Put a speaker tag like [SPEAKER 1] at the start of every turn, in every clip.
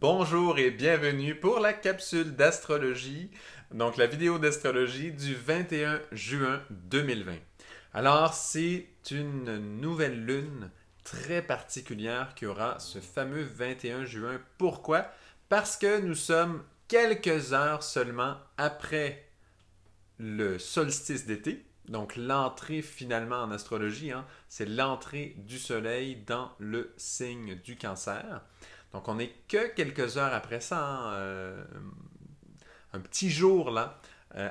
[SPEAKER 1] Bonjour et bienvenue pour la capsule d'astrologie, donc la vidéo d'astrologie du 21 juin 2020. Alors, c'est une nouvelle lune très particulière qui aura ce fameux 21 juin. Pourquoi? Parce que nous sommes quelques heures seulement après le solstice d'été, donc l'entrée finalement en astrologie, c'est l'entrée du soleil dans le signe du cancer. Donc on n'est que quelques heures après ça, un petit jour là,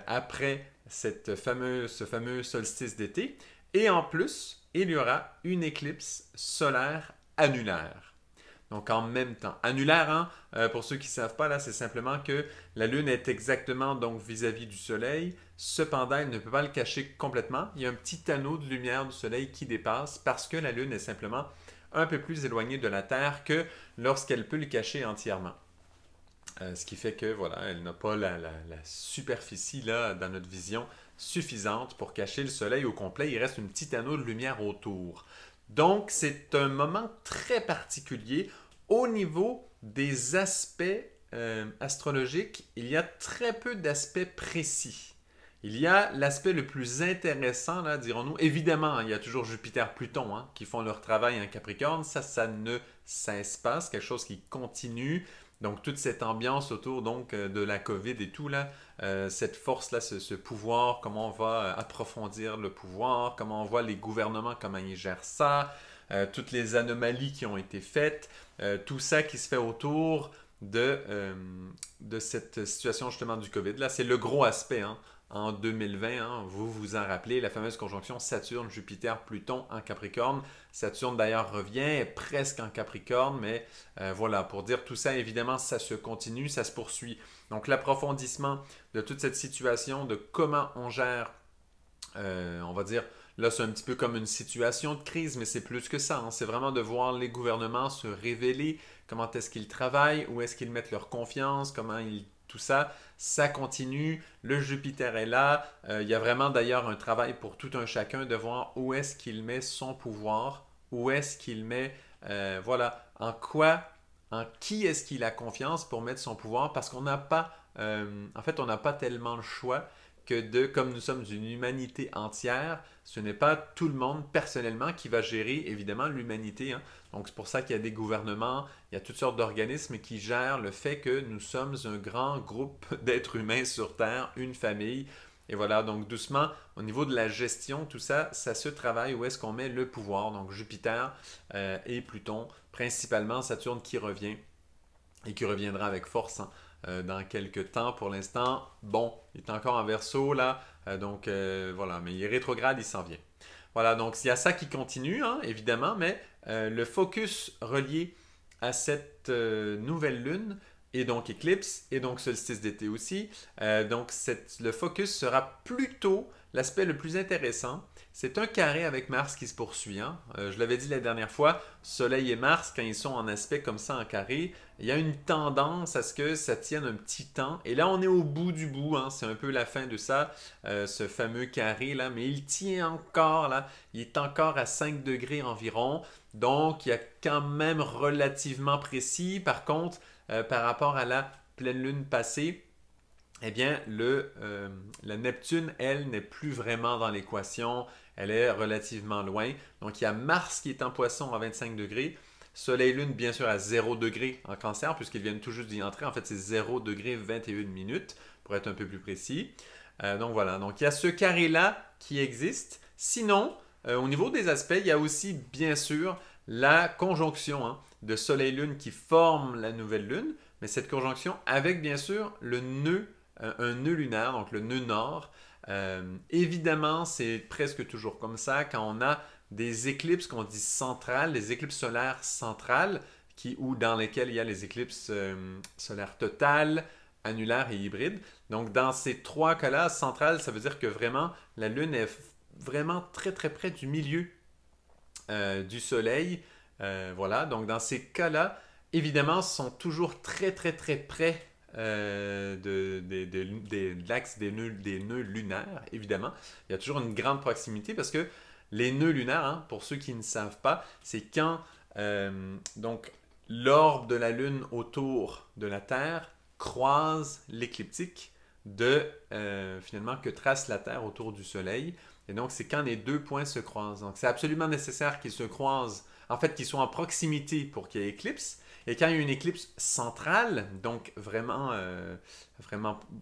[SPEAKER 1] après ce fameux solstice d'été. Et en plus, il y aura une éclipse solaire annulaire. Donc en même temps. Annulaire, pour ceux qui ne savent pas, là, c'est simplement que la Lune est exactement donc vis-à-vis du Soleil. Cependant, elle ne peut pas le cacher complètement. Il y a un petit anneau de lumière du Soleil qui dépasse parce que la Lune est simplement un peu plus éloignée de la Terre que lorsqu'elle peut le cacher entièrement. Ce qui fait que voilà, elle n'a pas la superficie là, dans notre vision suffisante pour cacher le Soleil au complet. Il reste un petit anneau de lumière autour. Donc, c'est un moment très particulier. Au niveau des aspects astrologiques, il y a très peu d'aspects précis. Il y a l'aspect le plus intéressant, là, dirons-nous. Évidemment, il y a toujours Jupiter-Pluton qui font leur travail en Capricorne. Ça ne cesse pas. C'est quelque chose qui continue. Donc, toute cette ambiance autour donc, de la COVID et tout, là, cette force-là, ce pouvoir, comment on va approfondir le pouvoir, comment on voit les gouvernements, comment ils gèrent ça, toutes les anomalies qui ont été faites, tout ça qui se fait autour de cette situation justement du COVID. Là, c'est le gros aspect en 2020. Vous vous en rappelez, la fameuse conjonction Saturne-Jupiter-Pluton en Capricorne. Saturne d'ailleurs revient presque en Capricorne, mais voilà, pour dire tout ça, évidemment, ça se continue, ça se poursuit. Donc l'approfondissement de toute cette situation, de comment on gère, on va dire, là c'est un petit peu comme une situation de crise, mais c'est plus que ça. C'est vraiment de voir les gouvernements se révéler, comment est-ce qu'ils travaillent, où est-ce qu'ils mettent leur confiance, comment ils tout ça, ça continue. Le Jupiter est là. Il y a vraiment d'ailleurs un travail pour tout un chacun de voir où est-ce qu'il met son pouvoir, où est-ce qu'il met, voilà, en qui est-ce qu'il a confiance pour mettre son pouvoir, parce qu'on n'a pas, en fait, on n'a pas tellement le choix que comme nous sommes une humanité entière, ce n'est pas tout le monde personnellement qui va gérer évidemment l'humanité. Donc c'est pour ça qu'il y a des gouvernements, il y a toutes sortes d'organismes qui gèrent le fait que nous sommes un grand groupe d'êtres humains sur Terre, une famille. Et voilà, donc doucement, au niveau de la gestion, tout ça, ça se travaille où est-ce qu'on met le pouvoir. Donc Jupiter et Pluton, principalement Saturne qui revient et qui reviendra avec force dans quelques temps. Pour l'instant, bon, il est encore en Verseau là, donc voilà, mais il est rétrograde, il s'en vient. Voilà, donc il y a ça qui continue, évidemment, mais le focus relié à cette nouvelle lune, et donc éclipse, et donc solstice d'été aussi, donc le focus sera plutôt l'aspect le plus intéressant. C'est un carré avec Mars qui se poursuit. Je l'avais dit la dernière fois, Soleil et Mars, quand ils sont en aspect comme ça en carré, il y a une tendance à ce que ça tienne un petit temps. Et là, on est au bout du bout. C'est un peu la fin de ça, ce fameux carré là. Mais il tient encore là. Il est encore à 5 degrés environ. Donc, il y a quand même relativement précis. Par contre, par rapport à la pleine lune passée, eh bien, la Neptune, elle, n'est plus vraiment dans l'équation. Elle est relativement loin. Donc, il y a Mars qui est en poisson à 25 degrés. Soleil-Lune, bien sûr, à 0 degré en cancer, puisqu'ils viennent tout juste d'y entrer. En fait, c'est 0 degré 21 minutes, pour être un peu plus précis. Donc, voilà. Donc, il y a ce carré-là qui existe. Sinon, au niveau des aspects, il y a aussi, bien sûr, la conjonction de Soleil-Lune qui forme la nouvelle Lune. Mais cette conjonction avec, bien sûr, le nœud, un nœud lunaire, donc le nœud nord. Évidemment, c'est presque toujours comme ça quand on a des éclipses qu'on dit centrales, des éclipses solaires centrales, ou dans lesquelles il y a les éclipses solaires totales, annulaires et hybrides. Donc, dans ces trois cas-là, centrales, ça veut dire que vraiment, la Lune est vraiment très très près du milieu du Soleil. Voilà, donc dans ces cas-là, évidemment, sont toujours très très très près de l'axe des nœuds lunaires, évidemment. Il y a toujours une grande proximité parce que les nœuds lunaires, pour ceux qui ne savent pas, c'est quand donc l'orbe de la Lune autour de la Terre croise l'écliptique finalement que trace la Terre autour du Soleil. Et donc, c'est quand les deux points se croisent. Donc, c'est absolument nécessaire qu'ils se croisent, en fait, qu'ils soient en proximité pour qu'il y ait éclipse. Et quand il y a une éclipse centrale, donc vraiment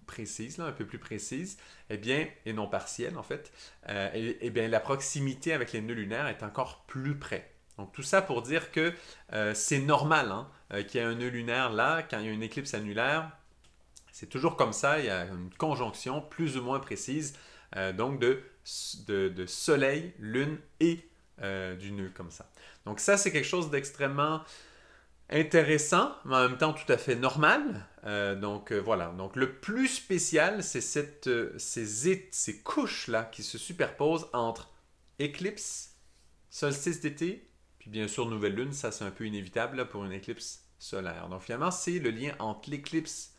[SPEAKER 1] précise, là, un peu plus précise, eh bien, et non partielle en fait, bien, la proximité avec les nœuds lunaires est encore plus près. Donc tout ça pour dire que c'est normal hein, qu'il y ait un nœud lunaire là, quand il y a une éclipse annulaire, c'est toujours comme ça, il y a une conjonction plus ou moins précise, donc de Soleil, Lune et du nœud comme ça. Donc ça, c'est quelque chose d'extrêmement intéressant, mais en même temps tout à fait normal. Voilà. Donc le plus spécial, c'est ces couches-là qui se superposent entre éclipse, solstice d'été, puis bien sûr nouvelle lune. Ça, c'est un peu inévitable là, pour une éclipse solaire. Donc finalement, c'est le lien entre l'éclipse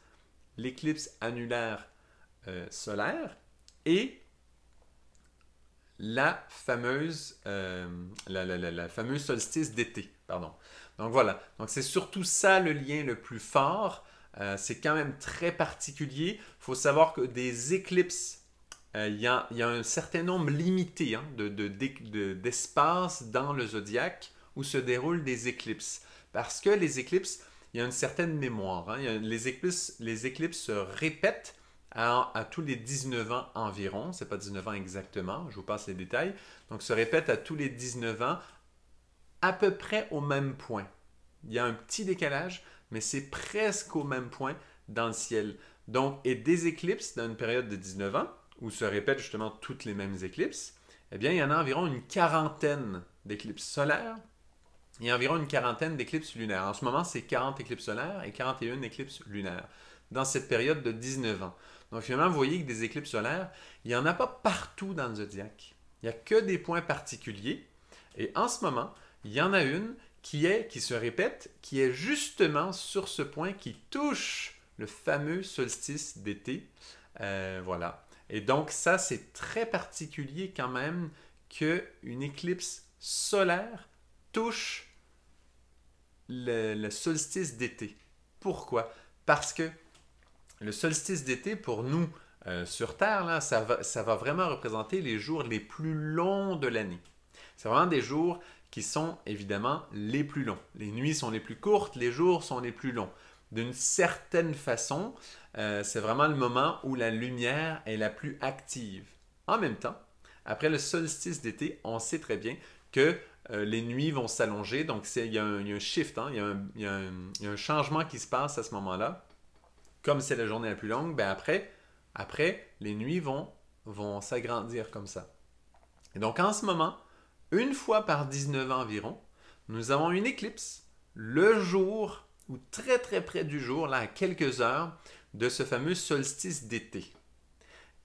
[SPEAKER 1] annulaire solaire et la fameuse solstice d'été. Pardon. Donc voilà, donc c'est surtout ça le lien le plus fort. C'est quand même très particulier. Il faut savoir que des éclipses, il y a un certain nombre limité hein, d'espaces dans le zodiaque où se déroulent des éclipses. Parce que les éclipses, il y a une certaine mémoire. Hein. Les éclipses se répètent à tous les 19 ans environ. Ce n'est pas 19 ans exactement, je vous passe les détails. Donc se répètent à tous les 19 ans à peu près au même point. Il y a un petit décalage, mais c'est presque au même point dans le ciel. Donc, et des éclipses dans une période de 19 ans, où se répètent justement toutes les mêmes éclipses, eh bien, il y en a environ une quarantaine d'éclipses solaires et environ une quarantaine d'éclipses lunaires. En ce moment, c'est 40 éclipses solaires et 41 éclipses lunaires dans cette période de 19 ans. Donc, finalement, vous voyez que des éclipses solaires, il n'y en a pas partout dans le zodiaque. Il n'y a que des points particuliers. Et en ce moment, il y en a une qui se répète, qui est justement sur ce point qui touche le fameux solstice d'été. Voilà. Et donc ça, c'est très particulier quand même qu'une éclipse solaire touche le solstice d'été. Pourquoi? Parce que le solstice d'été, pour nous, sur Terre, là, ça va vraiment représenter les jours les plus longs de l'année. C'est vraiment des jours qui sont évidemment les plus longs. Les nuits sont les plus courtes, les jours sont les plus longs. D'une certaine façon, c'est vraiment le moment où la lumière est la plus active. En même temps, après le solstice d'été, on sait très bien que les nuits vont s'allonger, donc il y a un shift, hein, il y a un changement qui se passe à ce moment-là. Comme c'est la journée la plus longue, ben après les nuits vont s'agrandir comme ça. Et donc en ce moment, une fois par 19 ans environ, nous avons une éclipse le jour ou très très près du jour, là à quelques heures, de ce fameux solstice d'été.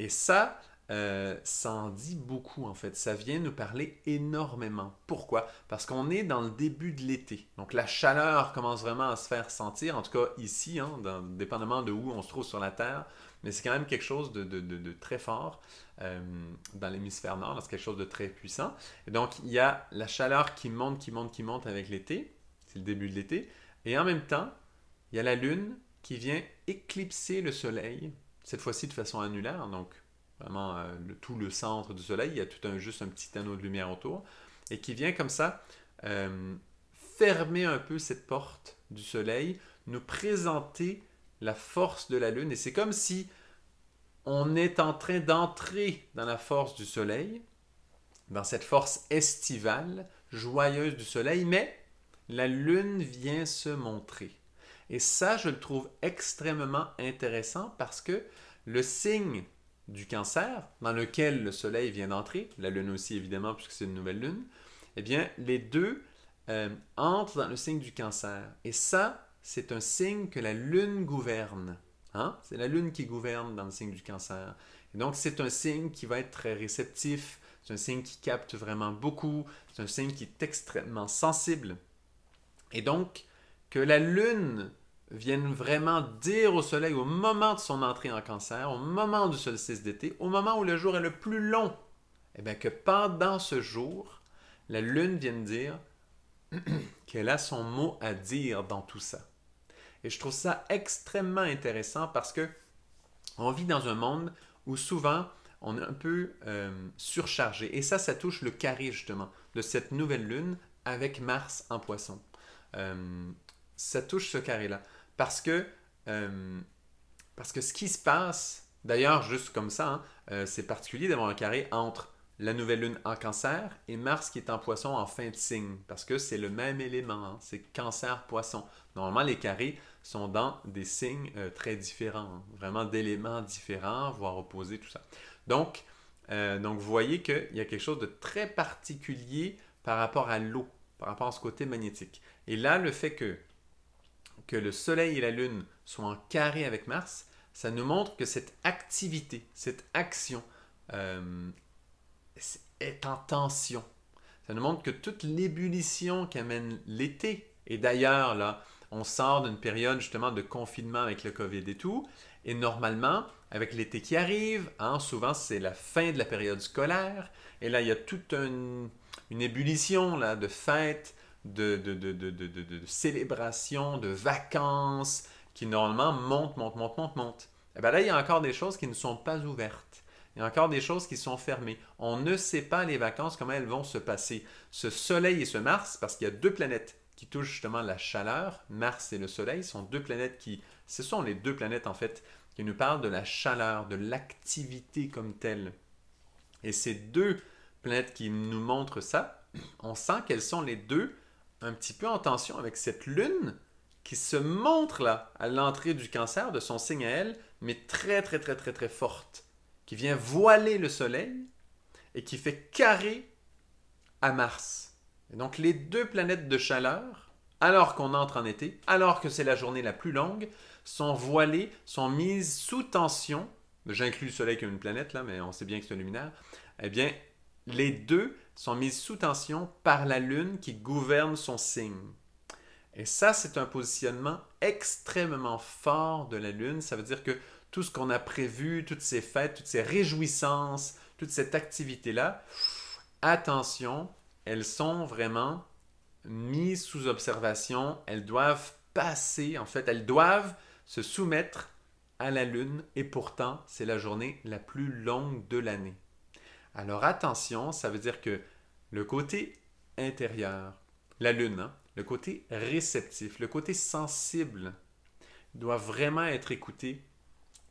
[SPEAKER 1] Et ça en dit beaucoup en fait. Ça vient nous parler énormément. Pourquoi? Parce qu'on est dans le début de l'été. Donc la chaleur commence vraiment à se faire sentir, en tout cas ici, hein, dépendamment de où on se trouve sur la Terre. Mais c'est quand même quelque chose de très fort dans l'hémisphère nord. C'est quelque chose de très puissant. Et donc il y a la chaleur qui monte, qui monte, qui monte avec l'été. C'est le début de l'été. Et en même temps, il y a la Lune qui vient éclipser le Soleil, cette fois-ci de façon annulaire, donc vraiment tout le centre du Soleil, il y a juste un petit anneau de lumière autour, et qui vient comme ça fermer un peu cette porte du Soleil, nous présenter la force de la Lune, et c'est comme si on est en train d'entrer dans la force du Soleil, dans cette force estivale, joyeuse du Soleil, mais la Lune vient se montrer. Et ça, je le trouve extrêmement intéressant parce que le signe du Cancer, dans lequel le Soleil vient d'entrer, la Lune aussi évidemment puisque c'est une nouvelle Lune, eh bien les deux entrent dans le signe du Cancer. Et ça, c'est un signe que la Lune gouverne. Hein? C'est la Lune qui gouverne dans le signe du Cancer. Et donc c'est un signe qui va être très réceptif, c'est un signe qui capte vraiment beaucoup, c'est un signe qui est extrêmement sensible. Et donc, que la Lune vienne vraiment dire au Soleil au moment de son entrée en Cancer, au moment du solstice d'été, au moment où le jour est le plus long, eh bien que pendant ce jour, la Lune vienne dire qu'elle a son mot à dire dans tout ça. Et je trouve ça extrêmement intéressant parce que on vit dans un monde où souvent on est un peu surchargé. Et ça touche le carré justement de cette nouvelle lune avec Mars en poisson. Ça touche ce carré-là. Euh, parce que ce qui se passe, d'ailleurs, juste comme ça, hein, c'est particulier d'avoir un carré entre la nouvelle lune en cancer et Mars qui est en poisson en fin de signe, parce que c'est le même élément, hein, c'est cancer-poisson. Normalement, les carrés sont dans des signes très différents, hein, vraiment d'éléments différents, voire opposés, tout ça. Donc vous voyez qu'il y a quelque chose de très particulier par rapport à l'eau, par rapport à ce côté magnétique. Et là, le fait que le Soleil et la Lune soient en carré avec Mars, ça nous montre que cette activité, cette action est en tension. Ça nous montre que toute l'ébullition qu'amène l'été, et d'ailleurs, là, on sort d'une période justement de confinement avec le COVID et tout, et normalement, avec l'été qui arrive, hein, souvent c'est la fin de la période scolaire, et là, il y a toute une ébullition là, de fêtes, de célébrations, de vacances, qui normalement montent. Et bien là, il y a encore des choses qui ne sont pas ouvertes. Il y a encore des choses qui sont fermées. On ne sait pas les vacances, comment elles vont se passer. Ce Soleil et ce Mars, parce qu'il y a deux planètes qui touchent justement la chaleur, Mars et le Soleil, sont deux planètes ce sont les deux planètes en fait, qui nous parlent de la chaleur, de l'activité comme telle. Et ces deux planètes qui nous montrent ça, on sent qu'elles sont les deux un petit peu en tension avec cette lune qui se montre là à l'entrée du cancer de son signe à elle, mais très forte, qui vient voiler le soleil et qui fait carré à Mars. Et donc les deux planètes de chaleur, alors qu'on entre en été, alors que c'est la journée la plus longue, sont voilées, sont mises sous tension. J'inclus le soleil comme une planète là, mais on sait bien que c'est un luminaire. Eh bien, les deux sont mises sous tension par la lune qui gouverne son signe. Et ça, c'est un positionnement extrêmement fort de la lune. Ça veut dire que tout ce qu'on a prévu, toutes ces fêtes, toutes ces réjouissances, toute cette activité-là, attention, elles sont vraiment mises sous observation. Elles doivent passer, en fait, elles doivent se soumettre à la lune et pourtant, c'est la journée la plus longue de l'année. Alors attention, ça veut dire que le côté intérieur, la lune, hein, le côté réceptif, le côté sensible doit vraiment être écouté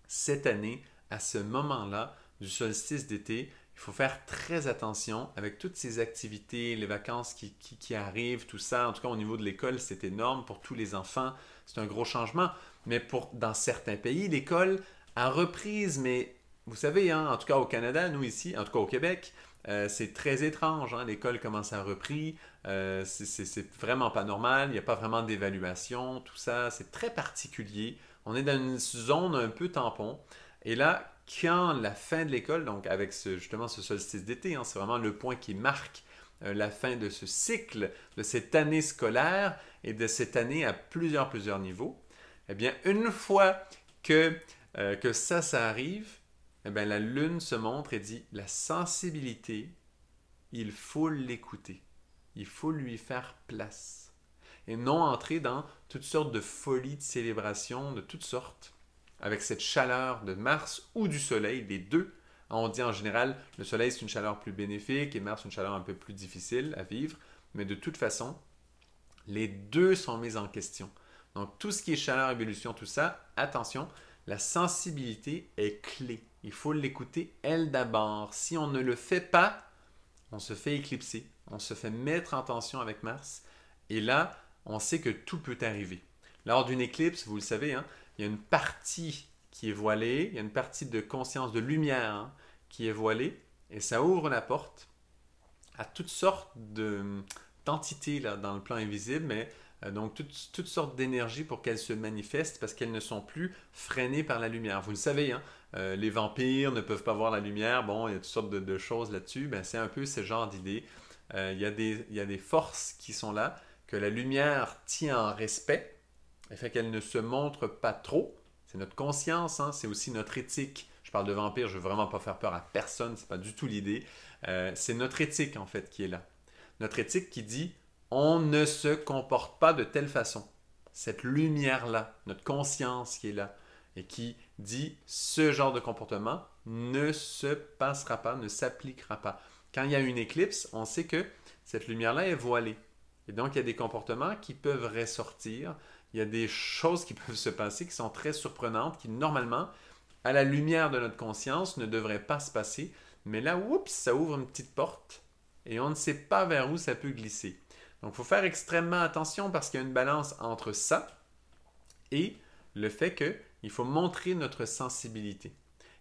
[SPEAKER 1] cette année, à ce moment-là du solstice d'été. Il faut faire très attention avec toutes ces activités, les vacances qui arrivent, tout ça. En tout cas, au niveau de l'école, c'est énorme pour tous les enfants. C'est un gros changement. Mais dans certains pays, l'école a reprise, mais vous savez, hein, en tout cas au Canada, nous ici, en tout cas au Québec, c'est très étrange. Hein, l'école commence à repris. C'est vraiment pas normal. Il n'y a pas vraiment d'évaluation. Tout ça, c'est très particulier. On est dans une zone un peu tampon. Et là, quand la fin de l'école, donc avec justement ce solstice d'été, hein, c'est vraiment le point qui marque la fin de ce cycle, de cette année scolaire et de cette année à plusieurs niveaux, eh bien, une fois que ça arrive, eh bien, la lune se montre et dit la sensibilité, il faut l'écouter. Il faut lui faire place. Et non entrer dans toutes sortes de folies, de célébrations, de toutes sortes, avec cette chaleur de Mars ou du Soleil, les deux. On dit en général, le Soleil c'est une chaleur plus bénéfique et Mars une chaleur un peu plus difficile à vivre, mais de toute façon, les deux sont mis en question. Donc tout ce qui est chaleur, ébullition, tout ça, attention, la sensibilité est clé. Il faut l'écouter elle d'abord. Si on ne le fait pas, on se fait éclipser, on se fait mettre en tension avec Mars, et là, on sait que tout peut arriver. Lors d'une éclipse, vous le savez, hein, il y a une partie qui est voilée, il y a une partie de conscience, de lumière hein, qui est voilée, et ça ouvre la porte à toutes sortes d'entités là, dans le plan invisible, mais donc toutes sortes d'énergies pour qu'elles se manifestent parce qu'elles ne sont plus freinées par la lumière. Vous le savez, hein, les vampires ne peuvent pas voir la lumière, bon, il y a toutes sortes de choses là-dessus, ben, c'est un peu ce genre d'idée. Il y a des forces qui sont là, que la lumière tient en respect, et fait qu'elle ne se montre pas trop. C'est notre conscience, hein, c'est aussi notre éthique. Je parle de vampire, je ne veux vraiment pas faire peur à personne, c'est pas du tout l'idée. C'est notre éthique en fait qui est là. Notre éthique qui dit on ne se comporte pas de telle façon. Cette lumière-là, notre conscience qui est là et qui dit ce genre de comportement ne se passera pas, ne s'appliquera pas. Quand il y a une éclipse, on sait que cette lumière-là est voilée. Et donc, il y a des comportements qui peuvent ressortir. Il y a des choses qui peuvent se passer qui sont très surprenantes, qui normalement, à la lumière de notre conscience, ne devraient pas se passer. Mais là, oups, ça ouvre une petite porte et on ne sait pas vers où ça peut glisser. Donc, il faut faire extrêmement attention parce qu'il y a une balance entre ça et le fait qu'il faut montrer notre sensibilité.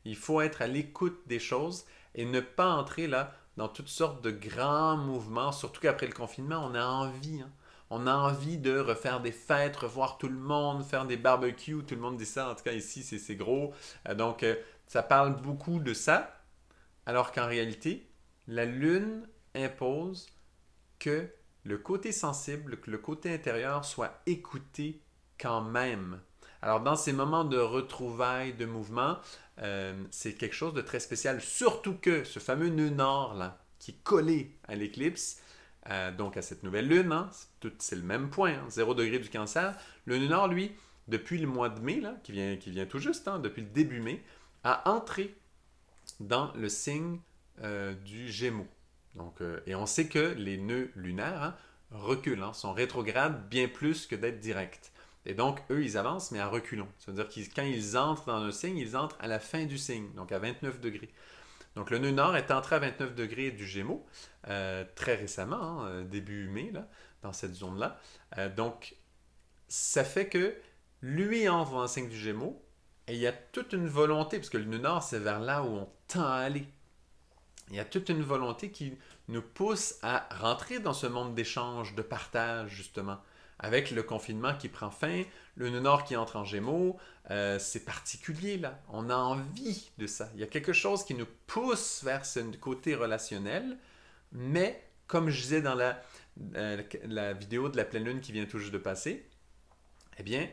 [SPEAKER 1] Il faut être à l'écoute des choses et ne pas entrer là dans toutes sortes de grands mouvements, surtout qu'après le confinement, on a envie. Hein. On a envie de refaire des fêtes, revoir tout le monde, faire des barbecues. Tout le monde dit ça, en tout cas ici, c'est gros. Donc, ça parle beaucoup de ça, alors qu'en réalité, la Lune impose que le côté sensible, que le côté intérieur soit écouté quand même. Alors, dans ces moments de retrouvailles, de mouvement, c'est quelque chose de très spécial. Surtout que ce fameux nœud nord, là, qui est collé à l'éclipse, donc à cette nouvelle lune, hein, c'est le même point, hein, 0 degré du Cancer. Le nœud nord, lui, depuis le mois de mai, là, qui vient tout juste, hein, depuis le début mai, a entré dans le signe du Gémeaux. Donc, et on sait que les nœuds lunaires hein, reculent, hein, sont rétrogrades bien plus que d'être directs. Et donc, eux, ils avancent, mais à reculons. Ça veut dire que quand ils entrent dans un signe, ils entrent à la fin du signe, donc à 29 degrés. Donc, le nœud nord est entré à 29 degrés du Gémeaux très récemment, hein, début mai, là, dans cette zone-là. Donc, ça fait que lui entre dans le signe du Gémeaux et il y a toute une volonté, parce que le nœud nord, c'est vers là où on tend à aller. Il y a toute une volonté qui nous pousse à rentrer dans ce monde d'échange, de partage, justement. Avec le confinement qui prend fin, le nœud nord qui entre en Gémeaux, c'est particulier là. On a envie de ça. Il y a quelque chose qui nous pousse vers ce côté relationnel, mais comme je disais dans la vidéo de la pleine lune qui vient tout juste de passer, eh bien,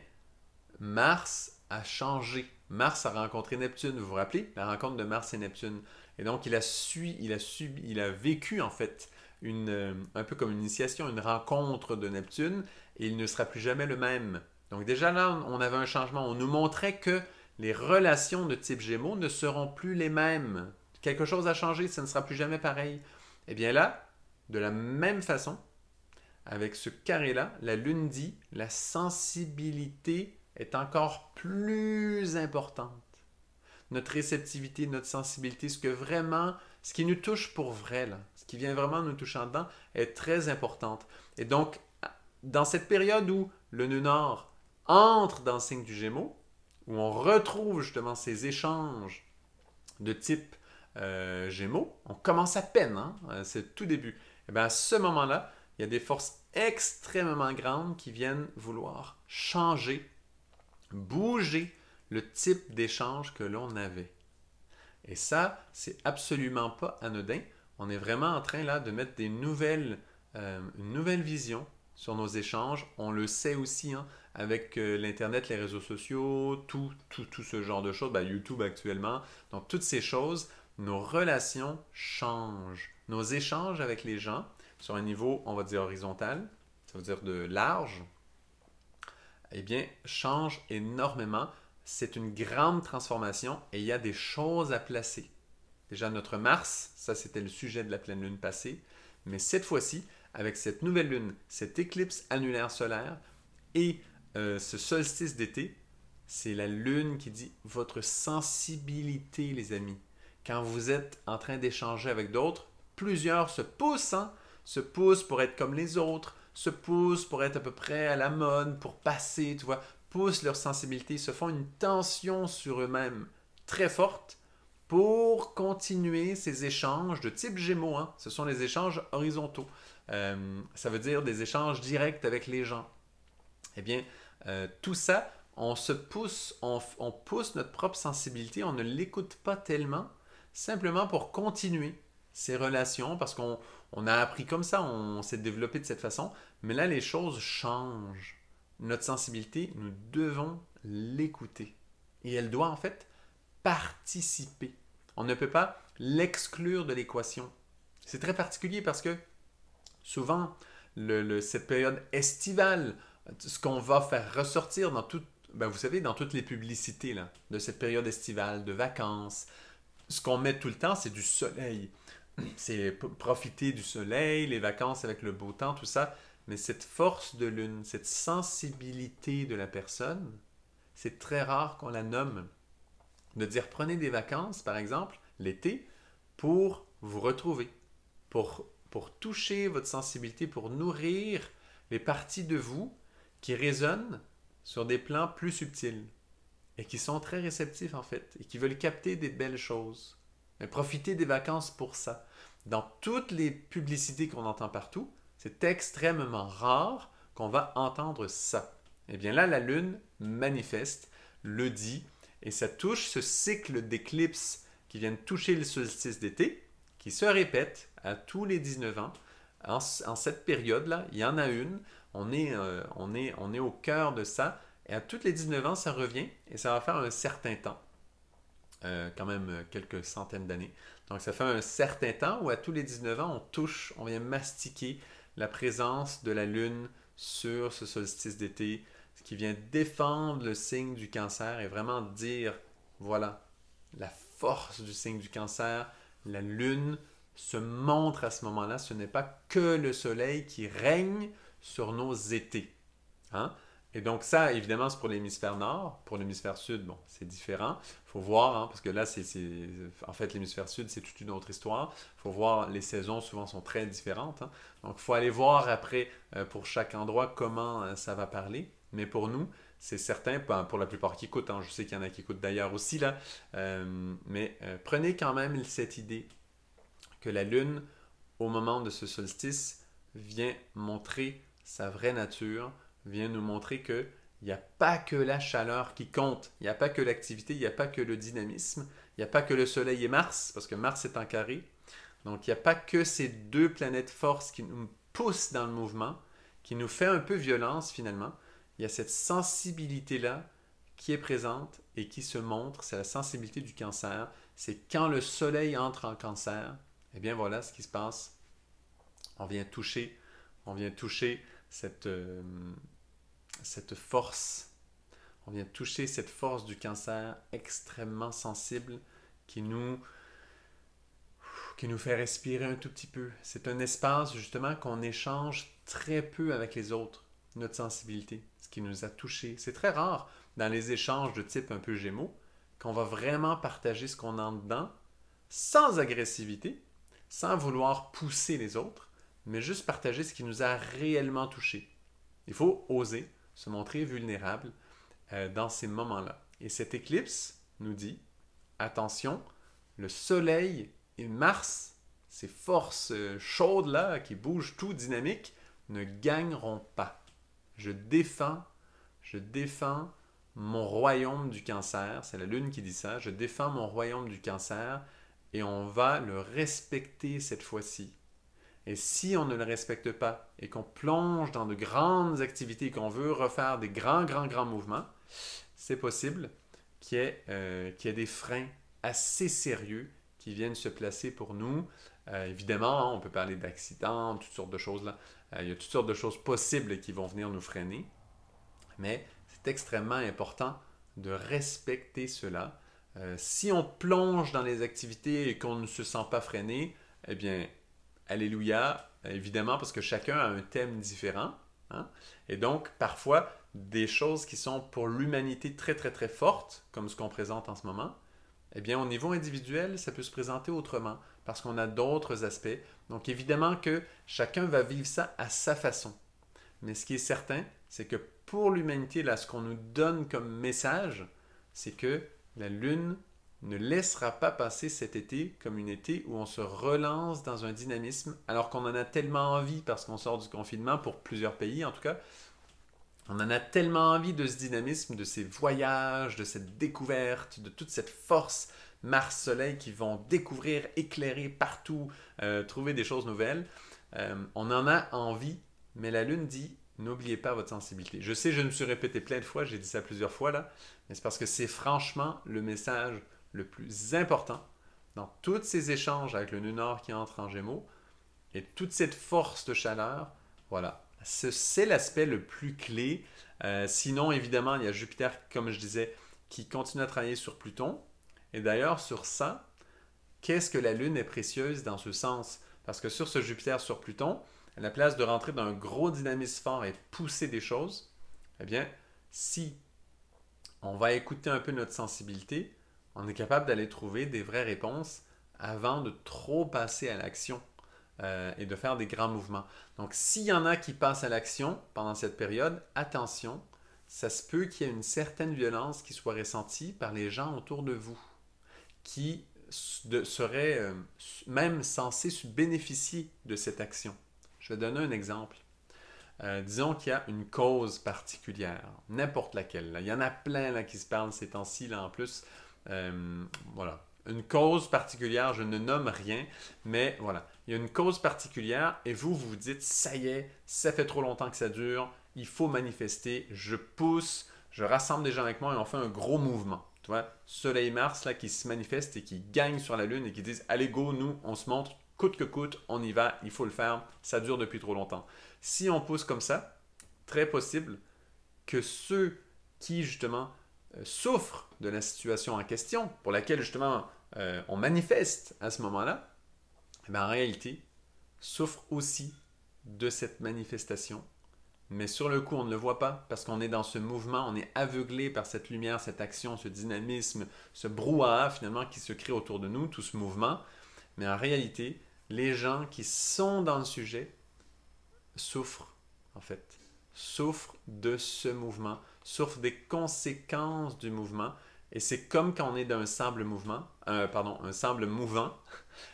[SPEAKER 1] Mars a changé. Mars a rencontré Neptune. Vous vous rappelez la rencontre de Mars et Neptune? Et donc, il a vécu en fait un peu comme une initiation, une rencontre de Neptune, et il ne sera plus jamais le même. Donc déjà là, on avait un changement. On nous montrait que les relations de type Gémeaux ne seront plus les mêmes. Quelque chose a changé, ça ne sera plus jamais pareil. Et bien là, de la même façon, avec ce carré-là, la Lune dit la sensibilité est encore plus importante. Notre réceptivité, notre sensibilité, ce qui nous touche pour vrai, là, ce qui vient vraiment nous toucher en dedans, est très importante. Et donc, dans cette période où le nœud nord entre dans le signe du Gémeaux, où on retrouve justement ces échanges de type Gémeaux, on commence à peine, hein, c'est le tout début. Et bien à ce moment-là, il y a des forces extrêmement grandes qui viennent vouloir changer, bouger le type d'échange que l'on avait. Et ça, c'est absolument pas anodin. On est vraiment en train là de mettre une nouvelle vision sur nos échanges. On le sait aussi hein, avec l'Internet, les réseaux sociaux, tout ce genre de choses, YouTube actuellement. Donc toutes ces choses, nos relations changent. Nos échanges avec les gens sur un niveau, on va dire horizontal, ça veut dire de large, eh bien, changent énormément. C'est une grande transformation et il y a des choses à placer. Déjà, notre Mars, ça c'était le sujet de la pleine lune passée, mais cette fois-ci, avec cette nouvelle lune, cette éclipse annulaire solaire et ce solstice d'été, c'est la lune qui dit votre sensibilité, les amis. Quand vous êtes en train d'échanger avec d'autres, plusieurs se poussent, hein, se poussent pour être comme les autres, se poussent pour être à peu près à la mode, pour passer, tu vois, poussent leur sensibilité, se font une tension sur eux-mêmes très forte pour continuer ces échanges de type Gémeaux. Hein. Ce sont les échanges horizontaux. Ça veut dire des échanges directs avec les gens. Eh bien, tout ça, on se pousse, on pousse notre propre sensibilité, on ne l'écoute pas tellement, simplement pour continuer ces relations, parce qu'on a appris comme ça, on s'est développé de cette façon, mais là, les choses changent. Notre sensibilité, nous devons l'écouter. Et elle doit en fait participer. On ne peut pas l'exclure de l'équation. C'est très particulier parce que souvent, cette période estivale, ce qu'on va faire ressortir dans tout, ben vous savez, dans toutes les publicités là, de cette période estivale, de vacances. Ce qu'on met tout le temps, c'est du soleil. C'est profiter du soleil, les vacances avec le beau temps, tout ça. Mais cette force de lune, cette sensibilité de la personne, c'est très rare qu'on la nomme. De dire prenez des vacances, par exemple, l'été, pour vous retrouver, pour toucher votre sensibilité, pour nourrir les parties de vous qui résonnent sur des plans plus subtils et qui sont très réceptifs en fait et qui veulent capter des belles choses. Mais profitez des vacances pour ça. Dans toutes les publicités qu'on entend partout, c'est extrêmement rare qu'on va entendre ça. Et bien là, la Lune manifeste, le dit, et ça touche ce cycle d'éclipses qui viennent toucher le solstice d'été, qui se répète à tous les 19 ans. En cette période-là, il y en a une, on est au cœur de ça, et à toutes les 19 ans, ça revient, et ça va faire un certain temps, quand même quelques centaines d'années. Donc ça fait un certain temps où à tous les 19 ans, on touche, on vient mastiquer la présence de la Lune sur ce solstice d'été, ce qui vient défendre le signe du Cancer et vraiment dire, voilà, la force du signe du Cancer, la Lune se montre à ce moment-là, ce n'est pas que le Soleil qui règne sur nos étés. Hein? Et donc ça, évidemment, c'est pour l'hémisphère nord. Pour l'hémisphère sud, bon, c'est différent. Il faut voir, hein, parce que là, en fait, l'hémisphère sud, c'est toute une autre histoire. Il faut voir, les saisons souvent sont très différentes. Hein. Donc, il faut aller voir après, pour chaque endroit, comment ça va parler. Mais pour nous, c'est certain, pour la plupart qui écoutent, hein, je sais qu'il y en a qui écoutent d'ailleurs aussi, là, mais prenez quand même cette idée que la Lune, au moment de ce solstice, vient montrer sa vraie nature, vient nous montrer qu'il n'y a pas que la chaleur qui compte, il n'y a pas que l'activité, il n'y a pas que le dynamisme, il n'y a pas que le Soleil et Mars, parce que Mars est en carré. Donc il n'y a pas que ces deux planètes forces qui nous poussent dans le mouvement, qui nous fait un peu violence finalement. Il y a cette sensibilité-là qui est présente et qui se montre, c'est la sensibilité du Cancer. C'est quand le Soleil entre en Cancer, et bien voilà ce qui se passe. On vient toucher cette force, on vient toucher cette force du Cancer extrêmement sensible qui nous fait respirer un tout petit peu. C'est un espace justement qu'on échange très peu avec les autres, notre sensibilité, ce qui nous a touchés. C'est très rare dans les échanges de type un peu Gémeaux qu'on va vraiment partager ce qu'on a en dedans sans agressivité, sans vouloir pousser les autres, mais juste partager ce qui nous a réellement touchés. Il faut oser se montrer vulnérable dans ces moments-là. Et cette éclipse nous dit, attention, le Soleil et Mars, ces forces chaudes-là qui bougent tout dynamique, ne gagneront pas. Je défends mon royaume du Cancer, c'est la Lune qui dit ça, je défends mon royaume du Cancer et on va le respecter cette fois-ci. Et si on ne le respecte pas et qu'on plonge dans de grandes activités et qu'on veut refaire des grands mouvements, c'est possible qu'il y ait des freins assez sérieux qui viennent se placer pour nous. Évidemment, on peut parler d'accidents, toutes sortes de choses là. Il y a toutes sortes de choses possibles qui vont venir nous freiner. Mais c'est extrêmement important de respecter cela. Si on plonge dans les activités et qu'on ne se sent pas freiné, eh bien, alléluia, évidemment, parce que chacun a un thème différent. Hein? Et donc, parfois, des choses qui sont pour l'humanité très, très, très fortes, comme ce qu'on présente en ce moment, eh bien, au niveau individuel, ça peut se présenter autrement, parce qu'on a d'autres aspects. Donc, évidemment que chacun va vivre ça à sa façon. Mais ce qui est certain, c'est que pour l'humanité, là, ce qu'on nous donne comme message, c'est que la Lune ne laissera pas passer cet été comme un été où on se relance dans un dynamisme, alors qu'on en a tellement envie, parce qu'on sort du confinement, pour plusieurs pays en tout cas, on en a tellement envie de ce dynamisme, de ces voyages, de cette découverte, de toute cette force Mars-Soleil qui vont découvrir, éclairer partout, trouver des choses nouvelles. On en a envie, mais la Lune dit, n'oubliez pas votre sensibilité. Je sais, je me suis répété plein de fois, j'ai dit ça plusieurs fois là, mais c'est parce que c'est franchement le message le plus important dans tous ces échanges avec le nœud nord qui entre en Gémeaux et toute cette force de chaleur. Voilà. C'est l'aspect le plus clé. Sinon, évidemment, il y a Jupiter, comme je disais, qui continue à travailler sur Pluton. Et d'ailleurs, sur ça, qu'est-ce que la Lune est précieuse dans ce sens? Parce que sur ce Jupiter sur Pluton, à la place de rentrer dans un gros dynamisme fort et pousser des choses, eh bien, si on va écouter un peu notre sensibilité, on est capable d'aller trouver des vraies réponses avant de trop passer à l'action et de faire des grands mouvements. Donc, s'il y en a qui passent à l'action pendant cette période, attention, ça se peut qu'il y ait une certaine violence qui soit ressentie par les gens autour de vous, qui seraient même censés bénéficier de cette action. Je vais donner un exemple. Disons qu'il y a une cause particulière, n'importe laquelle. Là. Il y en a plein là, qui se parlent ces temps-ci, là, en plus. Voilà. Une cause particulière, je ne nomme rien, mais voilà. Il y a une cause particulière et vous vous dites, ça y est, ça fait trop longtemps que ça dure, il faut manifester, je pousse, je rassemble des gens avec moi et on fait un gros mouvement. Tu vois, Soleil-Mars là, qui se manifeste et qui gagne sur la Lune et qui disent, allez go, nous, on se montre, coûte que coûte, on y va, il faut le faire, ça dure depuis trop longtemps. Si on pousse comme ça, très possible que ceux qui justement souffrent de la situation en question, pour laquelle justement on manifeste à ce moment-là, en réalité souffrent aussi de cette manifestation. Mais sur le coup, on ne le voit pas parce qu'on est dans ce mouvement, on est aveuglé par cette lumière, cette action, ce dynamisme, ce brouhaha finalement qui se crée autour de nous, tout ce mouvement. Mais en réalité, les gens qui sont dans le sujet souffrent, en fait, souffrent de ce mouvement, souffrent des conséquences du mouvement. Et c'est comme quand on est dans un sable mouvant, un sable mouvant,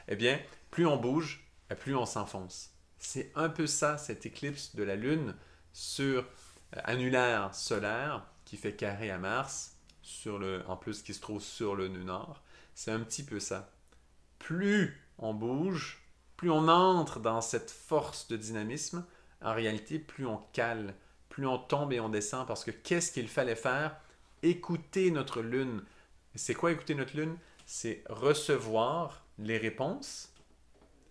[SPEAKER 1] eh bien, plus on bouge, plus on s'enfonce. C'est un peu ça, cette éclipse de la Lune sur annulaire solaire qui fait carré à Mars, en plus qui se trouve sur le nœud nord. C'est un petit peu ça. Plus on bouge, plus on entre dans cette force de dynamisme, en réalité, plus on cale, plus on tombe et on descend, parce que qu'est-ce qu'il fallait faire? Écouter notre Lune. C'est quoi écouter notre Lune? C'est recevoir les réponses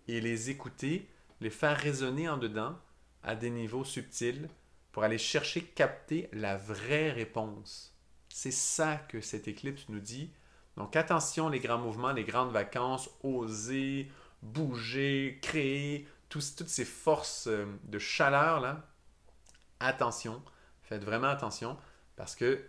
[SPEAKER 1] et les écouter, les faire résonner en dedans à des niveaux subtils pour aller chercher, capter la vraie réponse. C'est ça que cette éclipse nous dit. Donc attention, les grands mouvements, les grandes vacances, oser, bouger, créer, toutes ces forces de chaleur là. Attention, faites vraiment attention parce que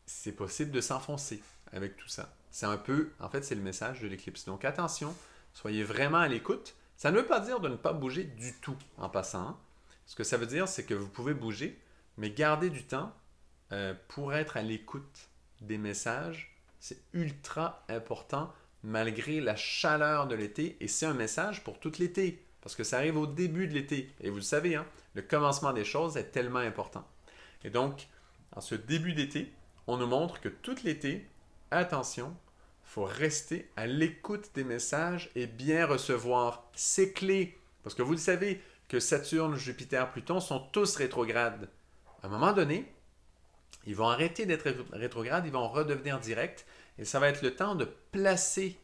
[SPEAKER 1] c'est possible de s'enfoncer avec tout ça. C'est un peu, en fait, c'est le message de l'éclipse. Donc attention, soyez vraiment à l'écoute. Ça ne veut pas dire de ne pas bouger du tout en passant. Hein. Ce que ça veut dire, c'est que vous pouvez bouger, mais garder du temps pour être à l'écoute des messages. C'est ultra important malgré la chaleur de l'été. Et c'est un message pour tout l'été, parce que ça arrive au début de l'été. Et vous le savez, hein, le commencement des choses est tellement important. Et donc, en ce début d'été, on nous montre que tout l'été, attention, il faut rester à l'écoute des messages et bien recevoir ces clés. Parce que vous le savez que Saturne, Jupiter, Pluton sont tous rétrogrades. À un moment donné, ils vont arrêter d'être rétrogrades, ils vont redevenir directs et ça va être le temps de placer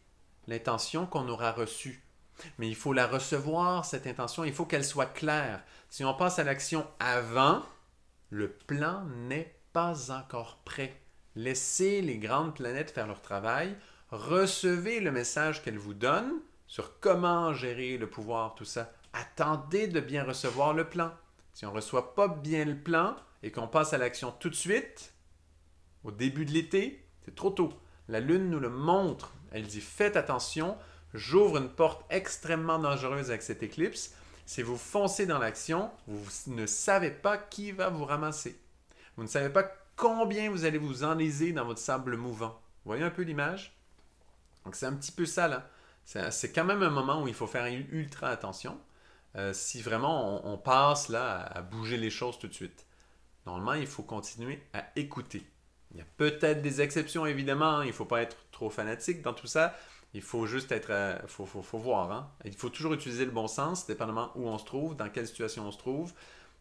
[SPEAKER 1] l'intention qu'on aura reçue. Mais il faut la recevoir, cette intention, il faut qu'elle soit claire. Si on passe à l'action avant, le plan n'est pas encore prêt. Laissez les grandes planètes faire leur travail. Recevez le message qu'elles vous donnent sur comment gérer le pouvoir, tout ça. Attendez de bien recevoir le plan. Si on ne reçoit pas bien le plan et qu'on passe à l'action tout de suite, au début de l'été, c'est trop tôt. La Lune nous le montre. Elle dit faites attention, j'ouvre une porte extrêmement dangereuse avec cette éclipse. Si vous foncez dans l'action, vous ne savez pas qui va vous ramasser. Vous ne savez pas combien vous allez vous enliser dans votre sable mouvant. Vous voyez un peu l'image? Donc c'est un petit peu ça là. C'est quand même un moment où il faut faire ultra attention. Si vraiment on passe là à bouger les choses tout de suite. Normalement, il faut continuer à écouter. Il y a peut-être des exceptions évidemment. Il ne faut pas être trop fanatique dans tout ça. Il faut juste être... faut voir. Hein? Il faut toujours utiliser le bon sens, dépendamment où on se trouve, dans quelle situation on se trouve.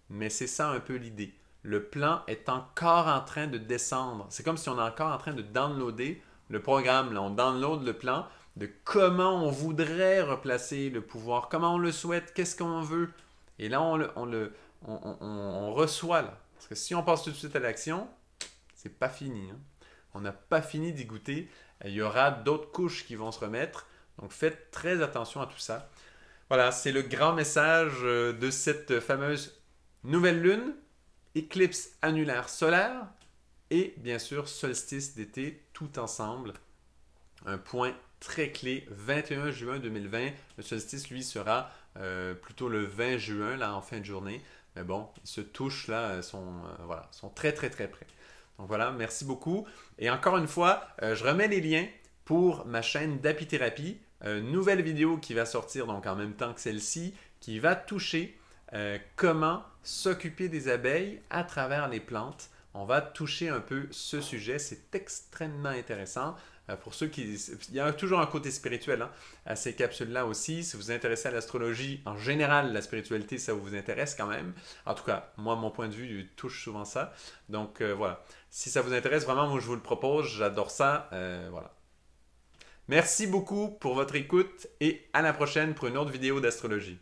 [SPEAKER 1] Mais c'est ça un peu l'idée. Le plan est encore en train de descendre. C'est comme si on est encore en train de downloader le programme. Là. On download le plan de comment on voudrait replacer le pouvoir, comment on le souhaite, qu'est-ce qu'on veut. Et là, on reçoit, là. Parce que si on passe tout de suite à l'action, c'est pas fini, hein. On n'a pas fini d'y goûter. Il y aura d'autres couches qui vont se remettre. Donc, faites très attention à tout ça. Voilà, c'est le grand message de cette fameuse nouvelle lune, éclipse annulaire solaire et bien sûr solstice d'été tout ensemble. Un point très clé, 21 juin 2020. Le solstice, lui, sera plutôt le 20 juin, là, en fin de journée. Mais bon, ils se touchent, là, voilà, sont très, très, très près. Donc voilà, merci beaucoup. Et encore une fois, je remets les liens pour ma chaîne d'apithérapie. Nouvelle vidéo qui va sortir donc en même temps que celle-ci, qui va toucher comment s'occuper des abeilles à travers les plantes. On va toucher un peu ce sujet, c'est extrêmement intéressant. Pour ceux qui... Il y a toujours un côté spirituel hein, à ces capsules-là aussi. Si vous vous intéressez à l'astrologie, en général, la spiritualité, ça vous intéresse quand même. En tout cas, moi, mon point de vue touche souvent ça. Donc voilà. Si ça vous intéresse, vraiment, moi, je vous le propose. J'adore ça. Voilà. Merci beaucoup pour votre écoute et à la prochaine pour une autre vidéo d'astrologie.